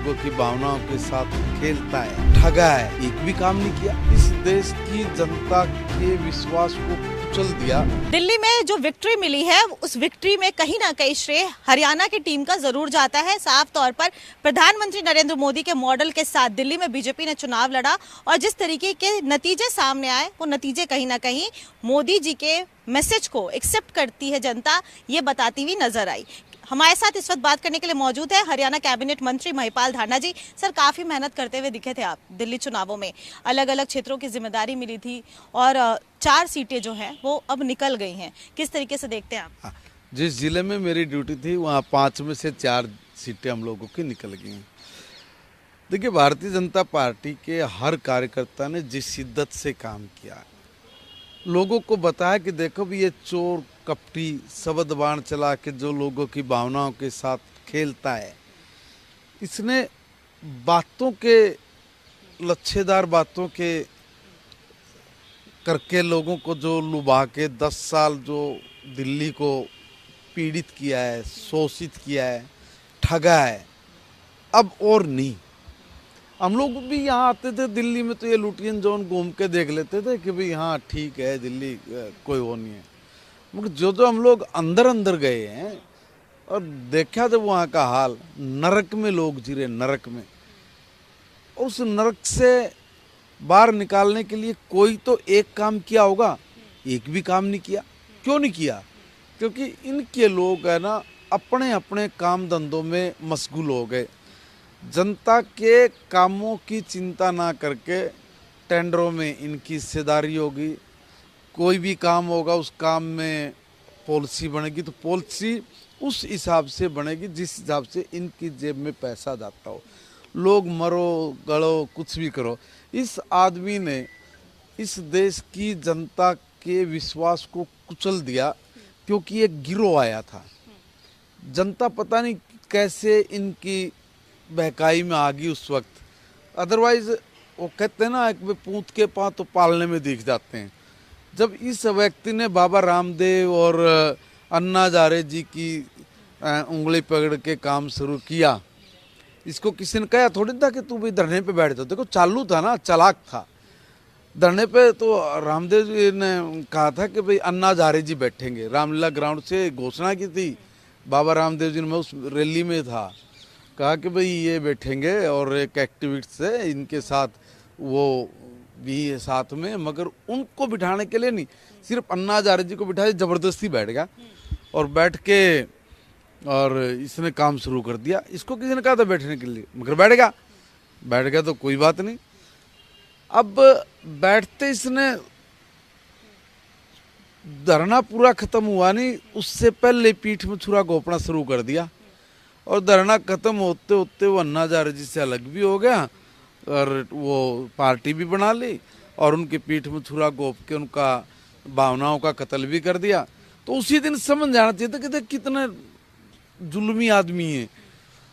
लोगों की भावनाओं के साथ खेलता है, ठगा है, एक भी काम नहीं किया। इस देश की जनता के विश्वास को कुचल दिया। दिल्ली में जो विक्ट्री मिली है उस विक्ट्री में कहीं ना कहीं श्रेय हरियाणा की टीम का जरूर जाता है। साफ तौर पर प्रधानमंत्री नरेंद्र मोदी के मॉडल के साथ दिल्ली में बीजेपी ने चुनाव लड़ा और जिस तरीके के नतीजे सामने आए वो नतीजे कहीं ना कहीं मोदी जी के मैसेज को एक्सेप्ट करती है जनता, ये बताती हुई नजर आई। हमारे साथ इस वक्त बात करने के लिए मौजूद है हरियाणा कैबिनेट मंत्री महिपाल धाना जी। सर, काफी मेहनत करते हुए दिखे थे आप दिल्ली चुनावों में, अलग अलग क्षेत्रों की जिम्मेदारी मिली थी और 4 सीटें जो हैं वो अब निकल गई हैं। किस तरीके से देखते हैं आप? जिस जिले में मेरी ड्यूटी थी वहाँ 5 में से 4 सीटें हम लोगों की निकल गई हैं। देखिए, भारतीय जनता पार्टी के हर कार्यकर्ता ने जिस शिद्दत से काम किया, लोगों को बताया कि देखो भी ये चोर कपटी शब्द बाण चला के जो लोगों की भावनाओं के साथ खेलता है, इसने बातों के लच्छेदार बातों के करके लोगों को जो लुभा के 10 साल जो दिल्ली को पीड़ित किया है, शोषित किया है, ठगा है, अब और नहीं। हम लोग भी यहाँ आते थे दिल्ली में तो ये लुटियन जोन घूम के देख लेते थे कि भाई हाँ ठीक है, दिल्ली कोई वो नहीं है। मगर जो हम लोग अंदर अंदर गए हैं और देखा जब वहाँ का हाल, नरक में लोग जी रहे, नरक में। उस नरक से बाहर निकालने के लिए कोई तो एक काम किया होगा, एक भी काम नहीं किया। क्यों नहीं किया? क्योंकि इनके लोग है ना अपने अपने काम धंधों में मशगूल हो गए। जनता के कामों की चिंता ना करके टेंडरों में इनकी हिस्सेदारी होगी। कोई भी काम होगा उस काम में पॉलिसी बनेगी तो पॉलिसी उस हिसाब से बनेगी जिस हिसाब से इनकी जेब में पैसा जाता हो। लोग मरो गड़ो कुछ भी करो, इस आदमी ने इस देश की जनता के विश्वास को कुचल दिया क्योंकि एक गिरोह आया था। जनता पता नहीं कैसे इनकी बहकाई में आ गई उस वक्त। अदरवाइज वो कहते हैं ना एक पूत के पाँव तो पालने में दिख जाते हैं। जब इस व्यक्ति ने बाबा रामदेव और अन्ना हजारे जी की उंगली पकड़ के काम शुरू किया, इसको किसी ने कहा थोड़ी था कि तू भी धरने पे बैठ जाओ। देखो चालू था ना, चालाक था। धरने पे तो रामदेव जी ने कहा था कि भाई अन्ना हजारे जी बैठेंगे। रामलीला ग्राउंड से घोषणा की थी बाबा रामदेव जी ने, मैं उस रैली में था। कहा कि भाई ये बैठेंगे और एक एक्टिविस्ट है इनके साथ वो भी है साथ में, मगर उनको बिठाने के लिए नहीं, सिर्फ अन्ना हजारे जी को बिठाया, जबरदस्ती बैठ गया और बैठ के और इसने काम शुरू कर दिया। इसको किसी ने कहा था बैठने के लिए, मगर बैठ गया तो कोई बात नहीं। अब बैठते इसने धरना पूरा खत्म हुआ नहीं, उससे पहले पीठ में छुरा घोंपना शुरू कर दिया और धरना खत्म होते होते वो अन्ना हजारे जी से अलग भी हो गया और वो पार्टी भी बना ली और उनकी पीठ में छुरा घोंप के उनका भावनाओं का कत्ल भी कर दिया। तो उसी दिन समझ जाना चाहिए था कि देख कितने जुल्मी आदमी है।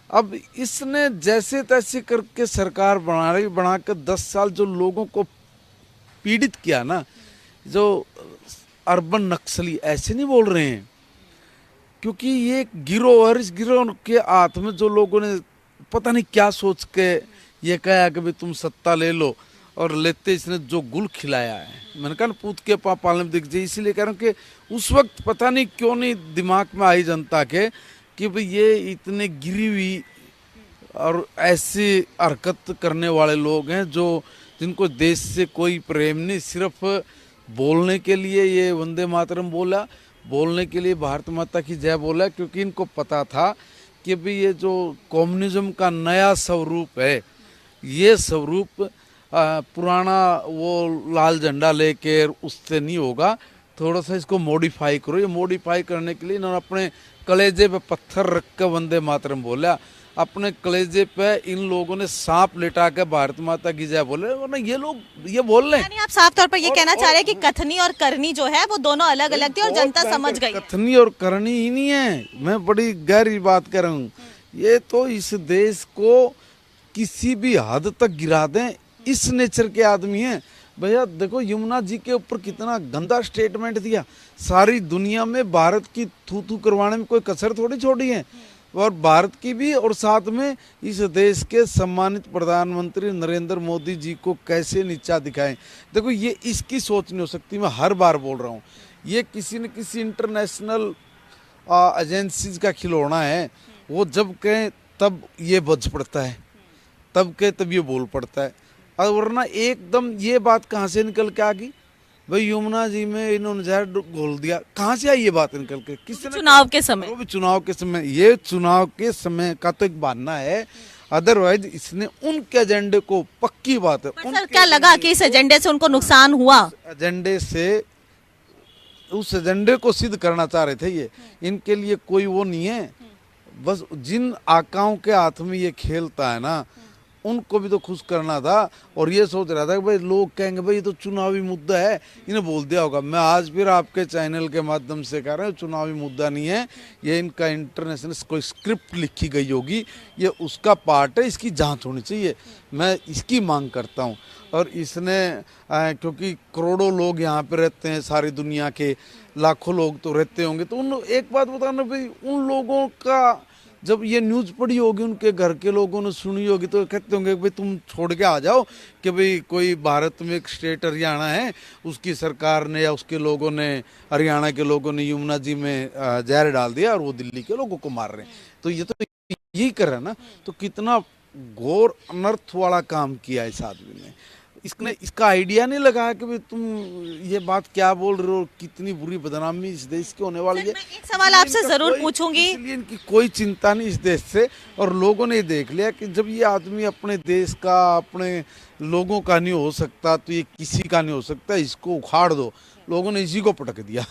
अब इसने जैसे तैसे करके सरकार बना कर 10 साल जो लोगों को पीड़ित किया ना, जो अर्बन नक्सली, ऐसे नहीं बोल रहे हैं क्योंकि ये गिरोह और इस गिरोह के हाथ में जो लोगों ने पता नहीं क्या सोच के ये कहा कि भाई तुम सत्ता ले लो, और लेते इसने जो गुल खिलाया है, मैंने कहा ना पूत के पाँव पालने में दिख जाए। इसीलिए कह रहा हूँ कि उस वक्त पता नहीं क्यों नहीं दिमाग में आई जनता के कि भाई ये इतने गिरी हुई और ऐसी हरकत करने वाले लोग हैं जो जिनको देश से कोई प्रेम नहीं, सिर्फ बोलने के लिए ये वंदे मातरम बोला, बोलने के लिए भारत माता की जय बोला, क्योंकि इनको पता था कि भाई ये जो कम्युनिज्म का नया स्वरूप है, ये स्वरूप पुराना वो लाल झंडा लेके उससे नहीं होगा, थोड़ा सा इसको मॉडिफाई करो। ये मॉडिफाई करने के लिए इन्होंने अपने कलेजे पे पत्थर रख कर वंदे मातरम बोला। अपने कलेजे पे इन लोगों ने सांप लेटा के भारत माता की जय बोले, वरना ये लोग ये बोल रहे हैं। यानी आप साफ तौर पर ये कहना चाह रहे हैं कि कथनी और करनी जो है वो दोनों अलग अलग थी और जनता समझ गई। कथनी और करनी ही नहीं है, मैं बड़ी गहरी बात कर रहा हूँ। ये तो इस देश को किसी भी हद तक गिरा दें, इस नेचर के आदमी हैं। भैया देखो यमुना जी के ऊपर कितना गंदा स्टेटमेंट दिया। सारी दुनिया में भारत की थू थू करवाने में कोई कसर थोड़ी छोड़ी है। और भारत की भी, और साथ में इस देश के सम्मानित प्रधानमंत्री नरेंद्र मोदी जी को कैसे नीचा दिखाएं। देखो ये इसकी सोच नहीं हो सकती, मैं हर बार बोल रहा हूँ, ये किसी न किसी इंटरनेशनल एजेंसीज का खिलौना है। वो जब कहें तब ये बज पड़ता है, तब कहे तब ये बोल पड़ता है। और वरना एकदम ये बात कहाँ से निकल के आ गई भाई, यमुना जी में इन्होंने जहर घोल दिया, कहाँ से आई ये बात निकल के? किसने? चुनाव के समय। वो भी चुनाव के समय, ये चुनाव के समय का तो एक बहाना है, अदरवाइज इसने उनके एजेंडे को, पक्की बात है, पर सर क्या लगा कि इस एजेंडे से उनको नुकसान हुआ? एजेंडे से, उस एजेंडे को सिद्ध करना चाह रहे थे ये। इनके लिए कोई वो नहीं है, बस जिन आकाओं के हाथ में ये खेलता है ना, उनको भी तो खुश करना था। और ये सोच रहा था कि भाई लोग कहेंगे भाई ये तो चुनावी मुद्दा है, इन्हें बोल दिया होगा। मैं आज फिर आपके चैनल के माध्यम से कह रहा हूँ, चुनावी मुद्दा नहीं है ये, इनका इंटरनेशनल कोई स्क्रिप्ट लिखी गई होगी, ये उसका पार्ट है, इसकी जांच होनी चाहिए, मैं इसकी मांग करता हूँ। और इसने क्योंकि करोड़ों लोग यहाँ पे रहते हैं, सारी दुनिया के लाखों लोग तो रहते होंगे, तो उन एक बात बताना भाई, उन लोगों का जब ये न्यूज़ पढ़ी होगी, उनके घर के लोगों ने सुनी होगी, तो कहते होंगे भाई तुम छोड़ के आ जाओ कि भाई कोई भारत में एक स्टेट हरियाणा है, उसकी सरकार ने या उसके लोगों ने, हरियाणा के लोगों ने यमुना जी में जहर डाल दिया और वो दिल्ली के लोगों को मार रहे हैं। तो ये तो यही कर रहा है ना, तो कितना घोर अनर्थ वाला काम किया इस आदमी ने। इसने इसका आइडिया नहीं लगा कि भाई तुम ये बात क्या बोल रहे हो, कितनी बुरी बदनामी इस देश की होने वाली है। एक सवाल आपसे जरूर पूछूंगी, इसलिए इनकी कोई चिंता नहीं इस देश से। और लोगों ने देख लिया कि जब ये आदमी अपने देश का, अपने लोगों का नहीं हो सकता, तो ये किसी का नहीं हो सकता, इसको उखाड़ दो। लोगों ने इसी को पटक दिया।